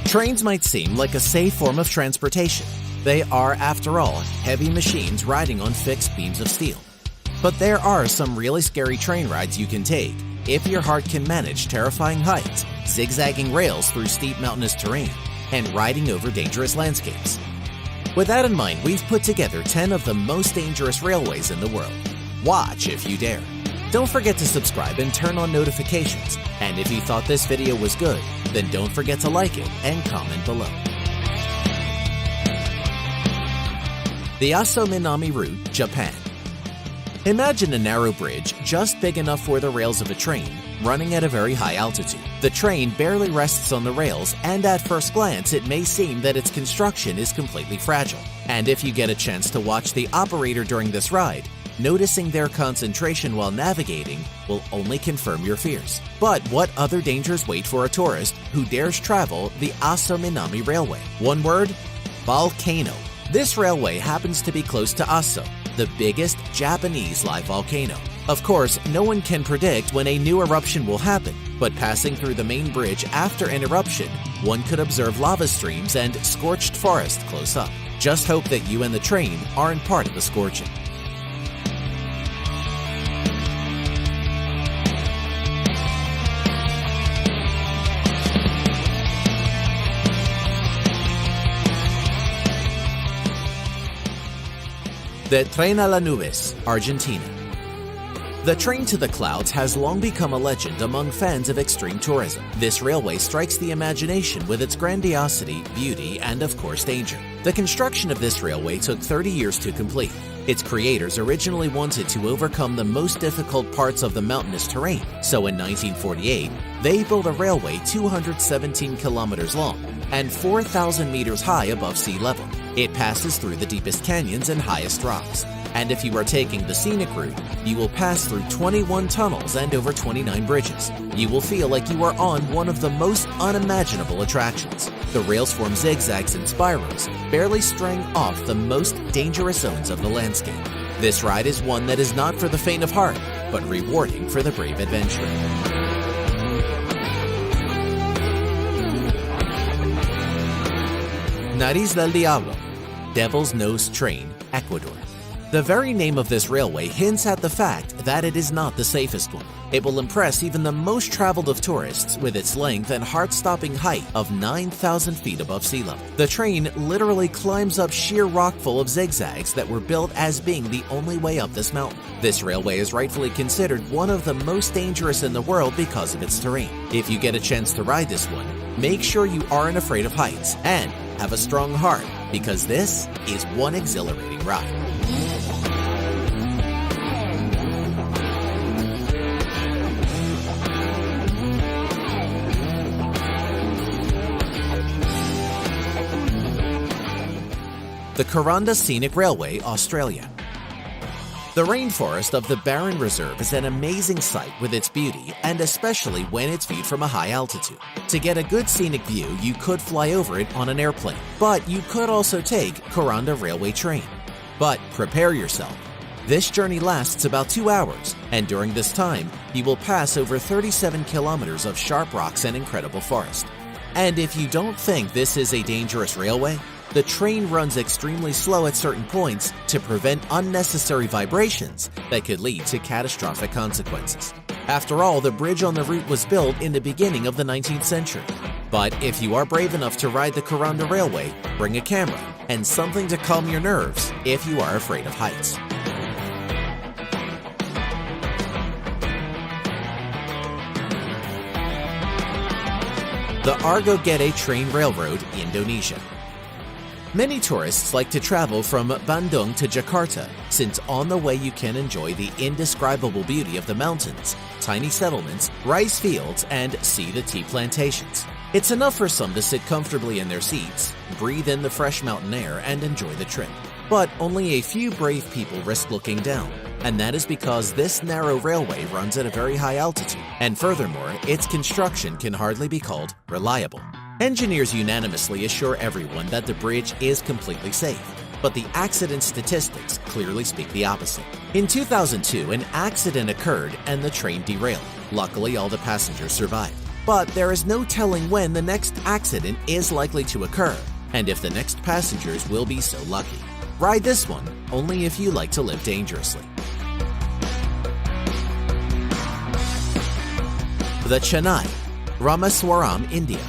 Trains might seem like a safe form of transportation. They are, after all, heavy machines riding on fixed beams of steel. But there are some really scary train rides you can take if your heart can manage terrifying heights, zigzagging rails through steep mountainous terrain, and riding over dangerous landscapes. With that in mind, we've put together 10 of the most dangerous railways in the world. Watch if you dare. Don't forget to subscribe and turn on notifications. And if you thought this video was good, then don't forget to like it and comment below. The Aso Minami Route, Japan. Imagine a narrow bridge just big enough for the rails of a train, running at a very high altitude. The train barely rests on the rails, and at first glance it may seem that its construction is completely fragile. And if you get a chance to watch the operator during this ride, noticing their concentration while navigating will only confirm your fears. But what other dangers wait for a tourist who dares travel the Aso Minami Railway? One word: volcano. This railway happens to be close to Aso, the biggest Japanese live volcano. Of course, no one can predict when a new eruption will happen, but passing through the main bridge after an eruption, one could observe lava streams and scorched forest close up. Just hope that you and the train aren't part of the scorching. The Tren a las Nubes, Argentina. The train to the clouds has long become a legend among fans of extreme tourism. This railway strikes the imagination with its grandiosity, beauty, and of course danger. The construction of this railway took 30 years to complete. Its creators originally wanted to overcome the most difficult parts of the mountainous terrain, so in 1948, they built a railway 217 kilometers long and 4,000 meters high above sea level. It passes through the deepest canyons and highest rocks. And if you are taking the scenic route, you will pass through 21 tunnels and over 29 bridges. You will feel like you are on one of the most unimaginable attractions. The rails form zigzags and spirals, barely straying off the most dangerous zones of the landscape. This ride is one that is not for the faint of heart, but rewarding for the brave adventurer. Nariz del Diablo, Devil's Nose Train, Ecuador. The very name of this railway hints at the fact that it is not the safest one. It will impress even the most traveled of tourists with its length and heart-stopping height of 9,000 feet above sea level. The train literally climbs up sheer rock full of zigzags that were built as being the only way up this mountain. This railway is rightfully considered one of the most dangerous in the world because of its terrain. If you get a chance to ride this one, make sure you aren't afraid of heights and have a strong heart, because this is one exhilarating ride. The Kuranda Scenic Railway, Australia. The rainforest of the Barren Reserve is an amazing sight with its beauty, and especially when it's viewed from a high altitude. To get a good scenic view, you could fly over it on an airplane, but you could also take Kuranda Railway train. But prepare yourself. This journey lasts about 2 hours, and during this time, you will pass over 37 kilometers of sharp rocks and incredible forest. And if you don't think this is a dangerous railway, the train runs extremely slow at certain points to prevent unnecessary vibrations that could lead to catastrophic consequences. After all, the bridge on the route was built in the beginning of the 19th century. But if you are brave enough to ride the Kuranda Railway, bring a camera and something to calm your nerves if you are afraid of heights. The Argo Gede Train Railroad, Indonesia. Many tourists like to travel from Bandung to Jakarta, since on the way you can enjoy the indescribable beauty of the mountains, tiny settlements, rice fields, and see the tea plantations. It's enough for some to sit comfortably in their seats, breathe in the fresh mountain air, and enjoy the trip. But only a few brave people risk looking down, and that is because this narrow railway runs at a very high altitude, and furthermore, its construction can hardly be called reliable. Engineers unanimously assure everyone that the bridge is completely safe, but the accident statistics clearly speak the opposite. In 2002, an accident occurred and the train derailed. Luckily, all the passengers survived. but there is no telling when the next accident is likely to occur, and if the next passengers will be so lucky. Ride this one only if you like to live dangerously. The Chennai, Ramaswaram, India.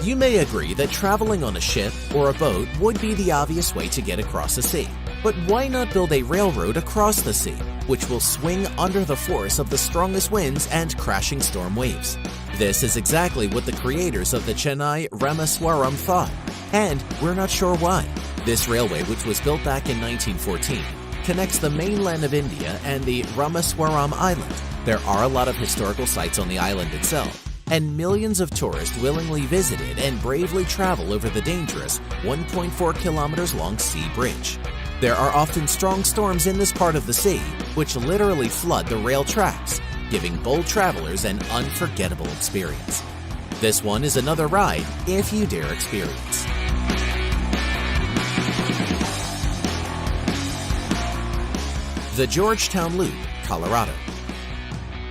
You may agree that traveling on a ship or a boat would be the obvious way to get across the sea. But why not build a railroad across the sea, which will swing under the force of the strongest winds and crashing storm waves? This is exactly what the creators of the Chennai Ramaswaram thought, and we're not sure why. This railway, which was built back in 1914, connects the mainland of India and the Ramaswaram Island. There are a lot of historical sites on the island itself, and millions of tourists willingly visit it and bravely travel over the dangerous 1.4 kilometers long sea bridge. There are often strong storms in this part of the sea, which literally flood the rail tracks, giving bold travelers an unforgettable experience. This one is another ride if you dare experience. The Georgetown Loop, Colorado.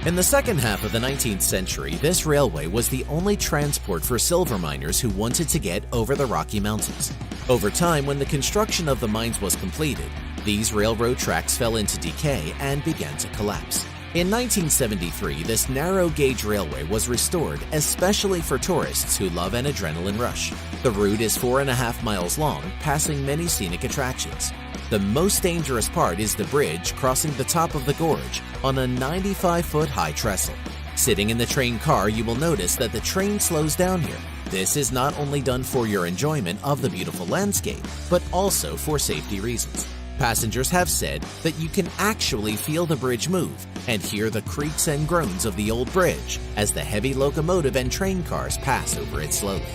In the second half of the 19th century, this railway was the only transport for silver miners who wanted to get over the Rocky Mountains. Over time, when the construction of the mines was completed, these railroad tracks fell into decay and began to collapse. In 1973, this narrow-gauge railway was restored especially for tourists who love an adrenaline rush. The route is 4.5 miles long, passing many scenic attractions. The most dangerous part is the bridge crossing the top of the gorge on a 95-foot-high trestle. Sitting in the train car, you will notice that the train slows down here. This is not only done for your enjoyment of the beautiful landscape, but also for safety reasons. Passengers have said that you can actually feel the bridge move and hear the creaks and groans of the old bridge as the heavy locomotive and train cars pass over it slowly.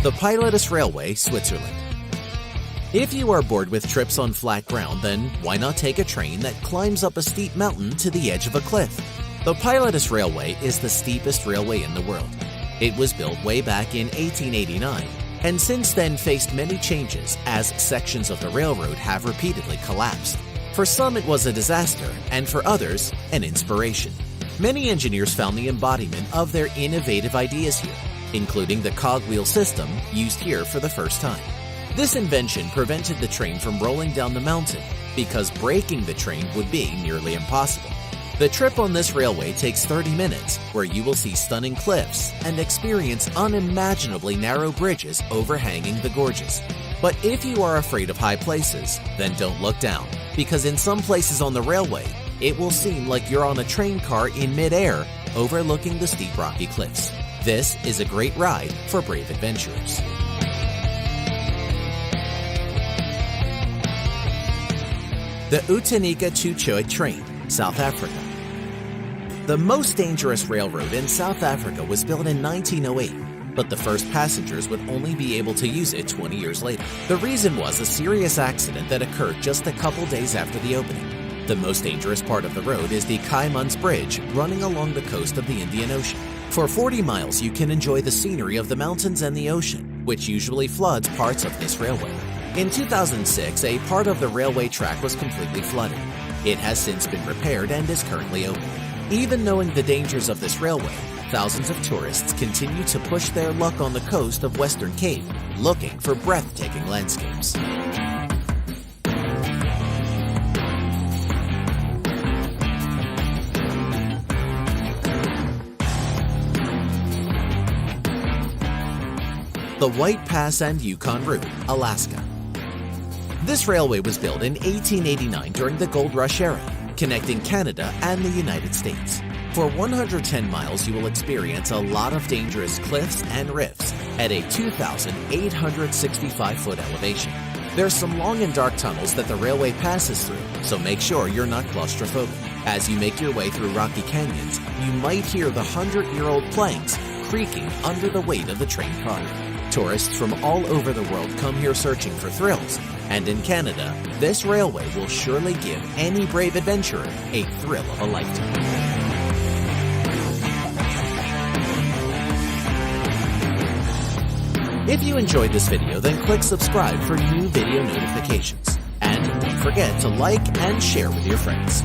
The Pilatus Railway, Switzerland. If you are bored with trips on flat ground, then why not take a train that climbs up a steep mountain to the edge of a cliff? The Pilatus Railway is the steepest railway in the world. It was built way back in 1889, and since then faced many changes as sections of the railroad have repeatedly collapsed. For some it was a disaster, and for others, an inspiration. Many engineers found the embodiment of their innovative ideas here, including the cogwheel system used here for the first time. This invention prevented the train from rolling down the mountain because braking the train would be nearly impossible. The trip on this railway takes 30 minutes, where you will see stunning cliffs and experience unimaginably narrow bridges overhanging the gorges. But if you are afraid of high places, then don't look down, because in some places on the railway, it will seem like you're on a train car in mid-air overlooking the steep rocky cliffs. This is a great ride for brave adventurers. The Utanika-Tuchoy Train, South Africa. The most dangerous railroad in South Africa was built in 1908, but the first passengers would only be able to use it 20 years later. The reason was a serious accident that occurred just a couple days after the opening. The most dangerous part of the road is the Kaiman's Bridge running along the coast of the Indian Ocean. For 40 miles, you can enjoy the scenery of the mountains and the ocean, which usually floods parts of this railway. In 2006, a part of the railway track was completely flooded. It has since been repaired and is currently open. Even knowing the dangers of this railway, thousands of tourists continue to push their luck on the coast of Western Cape, looking for breathtaking landscapes. The White Pass and Yukon Route, Alaska. This railway was built in 1889 during the Gold Rush era, connecting Canada and the United States. For 110 miles, you will experience a lot of dangerous cliffs and rifts at a 2,865-foot elevation. There's some long and dark tunnels that the railway passes through, so make sure you're not claustrophobic. As you make your way through rocky canyons, you might hear the 100-year-old planks creaking under the weight of the train car. Tourists from all over the world come here searching for thrills, and in Canada, this railway will surely give any brave adventurer a thrill of a lifetime. If you enjoyed this video, then click subscribe for new video notifications. And don't forget to like and share with your friends.